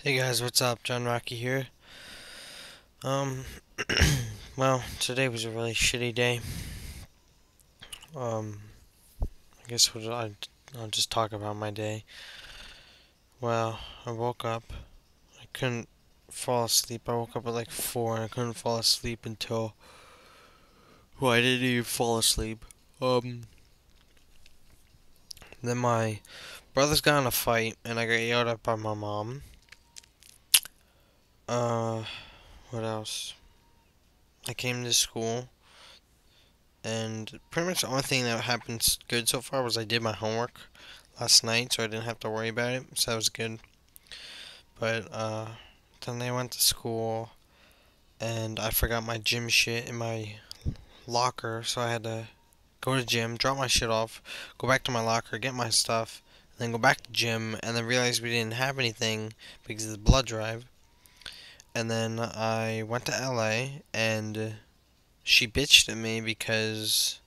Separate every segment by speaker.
Speaker 1: Hey guys, what's up? John Rocky here. Um, well, today was a really shitty day. Um, I guess I'll just talk about my day. Well, I woke up. I couldn't fall asleep. I woke up at like 4 and I couldn't fall asleep until. Well, I didn't even fall asleep. Um, then my brothers got in a fight and I got yelled at by my mom. Uh, what else? I came to school and pretty much the only thing that happened good so far was I did my homework last night, so I didn't have to worry about it. So that was good. But then I went to school, and I forgot my gym shit in my locker, so I had to go to gym, drop my shit off, go back to my locker, get my stuff, and then go back to gym, and then realize we didn't have anything because of the blood drive. And then I went to LA, and she bitched at me because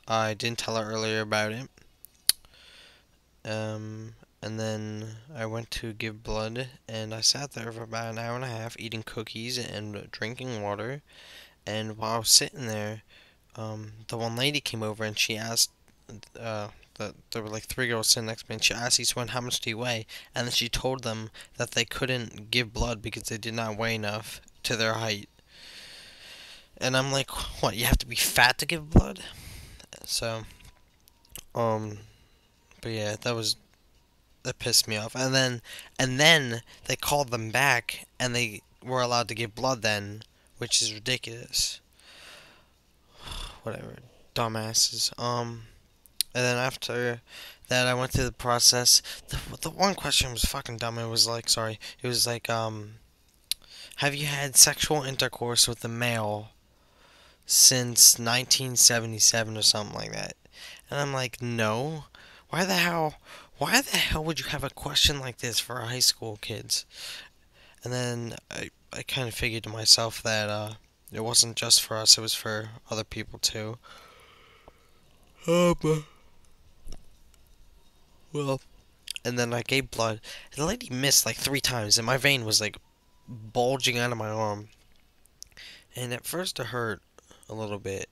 Speaker 1: I didn't tell her earlier about it. And then I went to give blood, and I sat there for about an hour and a half eating cookies and drinking water. And while I was sitting there, the one lady came over and she asked, that there were like three girls sitting next to me, and she asked each one, "How much do you weigh?" And then she told them that they couldn't give blood because they did not weigh enough to their height. And I'm like, what? You have to be fat to give blood? So, um, but yeah, that pissed me off. And then they called them back and they were allowed to give blood then, which is ridiculous. Whatever, dumbasses. And then after that, I went through the process. The one question was fucking dumb. It was like, sorry, it was like, have you had sexual intercourse with a male since 1977 or something like that? And I'm like, no. Why the hell? Why the hell would you have a question like this for high school kids? And then I kind of figured to myself that it wasn't just for us, it was for other people too. But, well, and then I gave blood. And the lady missed like three times, and my vein was like bulging out of my arm. And at first it hurt a little bit,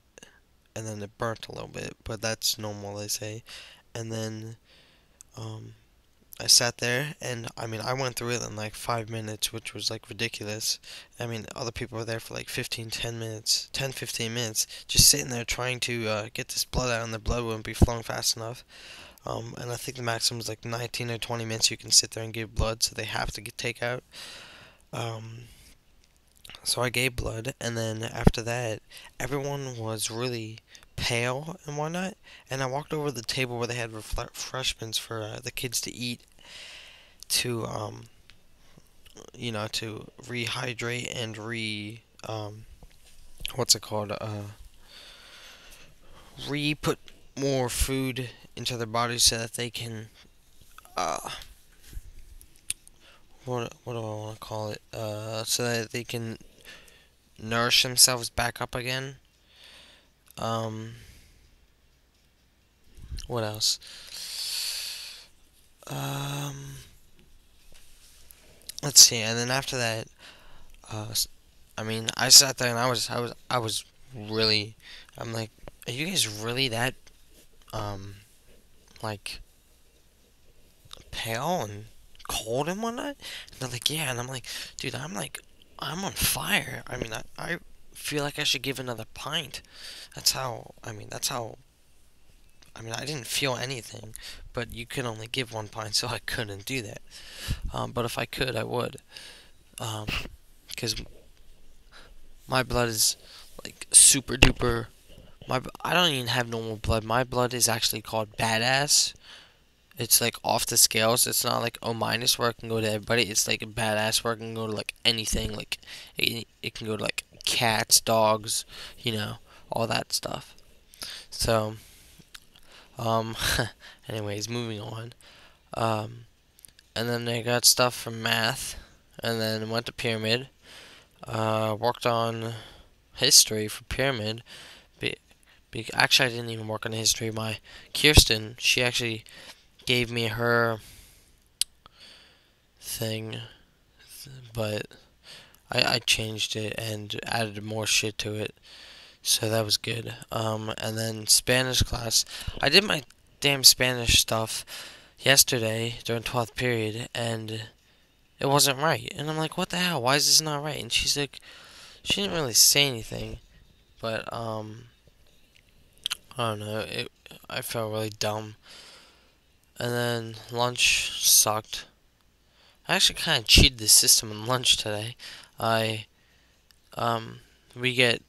Speaker 1: and then it burnt a little bit, but that's normal, they say. And then um, I sat there, and I mean, I went through it in like 5 minutes, which was like ridiculous. I mean, other people were there for like 10 minutes, 10, 15 minutes, just sitting there trying to get this blood out, and the blood wouldn't be flowing fast enough. And I think the maximum is like 19 or 20 minutes you can sit there and give blood, so they have to get take out. Um, so I gave blood, and then after that, everyone was really pale and whatnot. And I walked over to the table where they had refreshments for the kids to eat to to rehydrate and what's it called? Re-put more food into their bodies so that they can, uh, what do I want to call it? So that they can nourish themselves back up again. Um, what else? Um, let's see. And then after that, uh, I mean, I sat there and I was really, I'm like, are you guys really that, um, like pale and cold and whatnot? And they're like, yeah. And I'm like, dude, I'm on fire. I mean, I feel like I should give another pint. I mean, I didn't feel anything, but you could only give one pint, so I couldn't do that. But if I could, I would. Because my blood is like super duper. I don't even have normal blood. My blood is actually called badass. It's like off the scales. It's not like O minus where it can go to everybody. It's like a badass where it can go to like anything. Like it can go to like cats, dogs, you know, all that stuff. So, um, anyways, moving on. Um, and then I got stuff from math, and then went to pyramid. Worked on history for pyramid. Actually, I didn't even work on history. My Kirsten, she actually gave me her thing. but I changed it and added more shit to it. So that was good. And then Spanish class. I did my damn Spanish stuff yesterday during 12th period, and it wasn't right. And I'm like, what the hell? Why is this not right? And she's like, she didn't really say anything, but I don't know. I felt really dumb. And then lunch sucked. I actually kind of cheated the system on lunch today. I we get,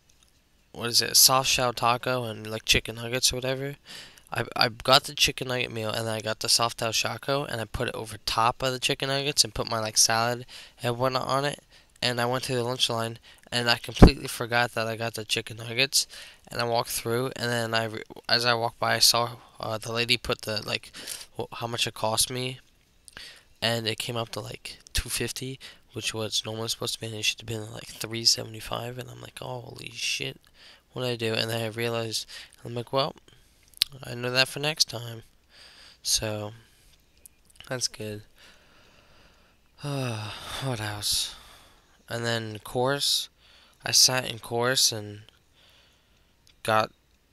Speaker 1: what is it, soft shell taco and like chicken nuggets or whatever. I got the chicken nugget meal, and then I got the soft shell taco, and I put it over top of the chicken nuggets and put my like salad and whatnot on it. And I went to the lunch line, and I completely forgot that I got the chicken nuggets. And I walked through, and then as I walked by, I saw the lady put the like how much it cost me, and it came up to like 250, which was normally supposed to be, and it should have been like 375. And I'm like, holy shit, what did I do? And then I realized, I'm like, well, I know that for next time. So that's good. What else? And then chorus. I sat in chorus and got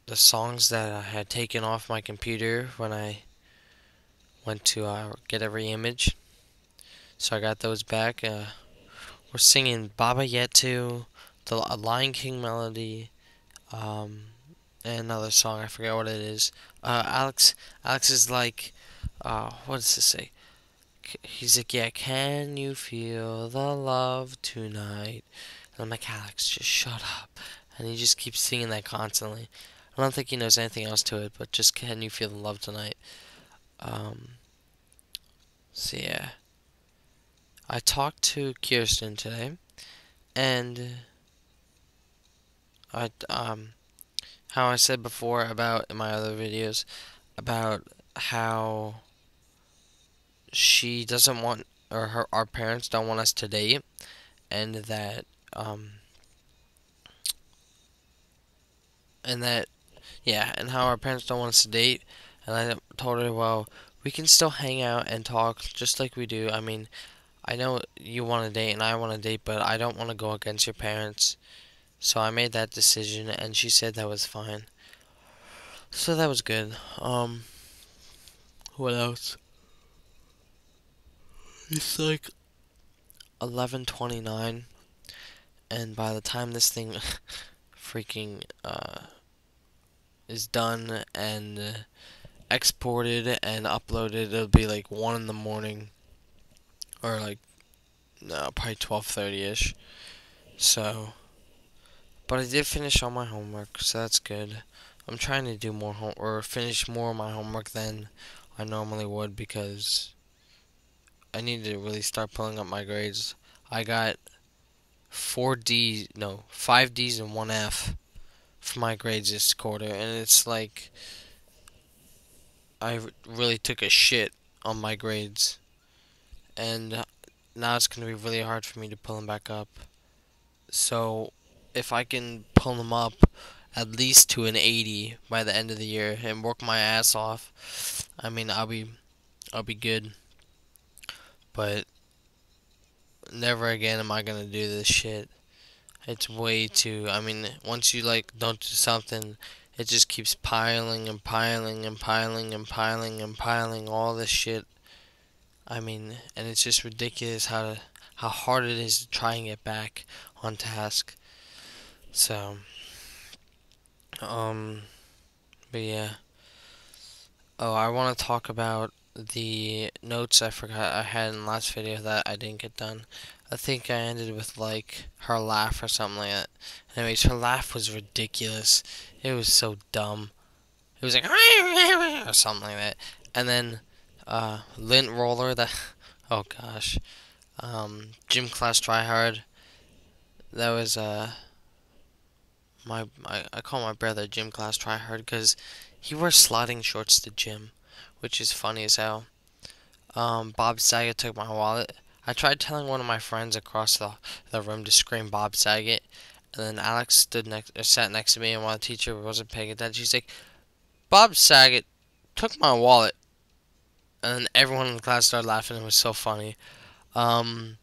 Speaker 1: the songs that I had taken off my computer when I went to get every image. So I got those back. We're singing Baba Yetu, the Lion King melody, um, and another song. I forget what it is. Alex is like, what does this say? He's like, yeah, can you feel the love tonight? And I'm like, Alex, just shut up. And he just keeps singing that constantly. I don't think he knows anything else to it, but just can you feel the love tonight? Um, so yeah, I talked to Kirsten today, and I how I said before about in my other videos about how she doesn't want, or our parents don't want us to date, and that um and that yeah, and how our parents don't want us to date. And I told her, well, we can still hang out and talk just like we do. I mean, I know you want to date and I want to date, but I don't want to go against your parents. So I made that decision, and she said that was fine. So that was good. What else? It's like 11:29, and by the time this thing freaking is done and exported and uploaded, it'll be like 1 in the morning, or like, no, probably 12:30ish. So, but I did finish all my homework, so that's good. I'm trying to do more or finish more of my homework than I normally would, because I need to really start pulling up my grades. I got 5 D's and 1 F for my grades this quarter, and it's like I really took a shit on my grades, and now it's going to be really hard for me to pull them back up. So if I can pull them up at least to an 80 by the end of the year and work my ass off, I mean, I'll be good. But never again am I going to do this shit. It's way too, I mean, once you like don't do something, it just keeps piling and piling and piling and piling and piling all this shit. I mean, and it's just ridiculous how hard it is to try and get back on task. So, but yeah. Oh, I want to talk about the notes I forgot I had in the last video that I didn't get done. I think I ended with like her laugh or something like that. Anyways, her laugh was ridiculous. It was so dumb. It was like or something like that. And then lint roller, that oh gosh. Gym class try hard. That was I call my brother gym class try hard because he wears sliding shorts to gym, which is funny as hell. Bob Saget took my wallet. I tried telling one of my friends across the room to scream Bob Saget, and then Alex sat next to me, and while the teacher wasn't paying attention, she's like, Bob Saget took my wallet. And then everyone in the class started laughing. It was so funny. Um,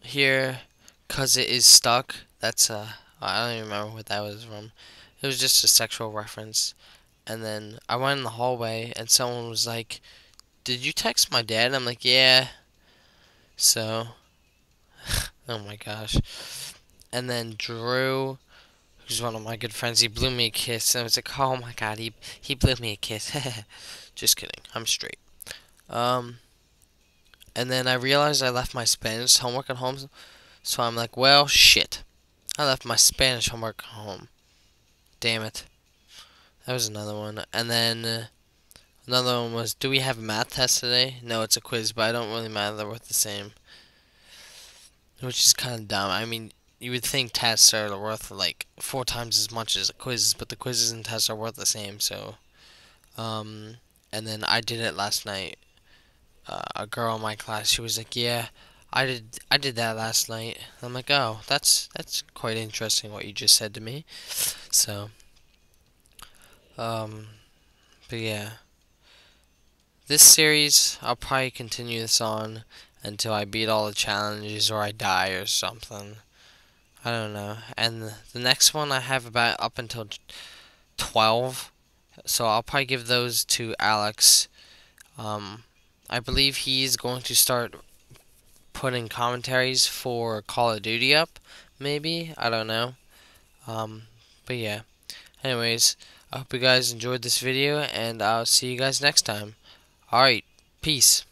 Speaker 1: here, cause it is stuck. That's I don't even remember what that was from. It was just a sexual reference. And then I went in the hallway, and someone was like, "Did you text my dad?" I'm like, "Yeah." So, oh my gosh. And then Drew, who's one of my good friends, he blew me a kiss, and I was like, "Oh my god, he blew me a kiss." Just kidding. I'm straight. Um, and then I realized I left my Spanish homework at home, so I'm like, "Well, shit. I left my Spanish homework at home. Damn it." That was another one. And then another one was, "Do we have a math test today?" No, it's a quiz, but I don't really matter. They're worth the same, which is kind of dumb. I mean, you would think tests are worth like 4 times as much as a quiz, but the quizzes and tests are worth the same. So, um, and then I did it last night. A girl in my class, she was like, "Yeah, I did that last night." I'm like, "Oh, that's quite interesting what you just said to me." So, um, but yeah. This series, I'll probably continue this on until I beat all the challenges or I die or something. I don't know. And the next one I have about up until 12, so I'll probably give those to Alex. Um, I believe he's going to start putting commentaries for Call of Duty up, maybe. I don't know. Um, but yeah. Anyways, I hope you guys enjoyed this video, and I'll see you guys next time. Alright, peace.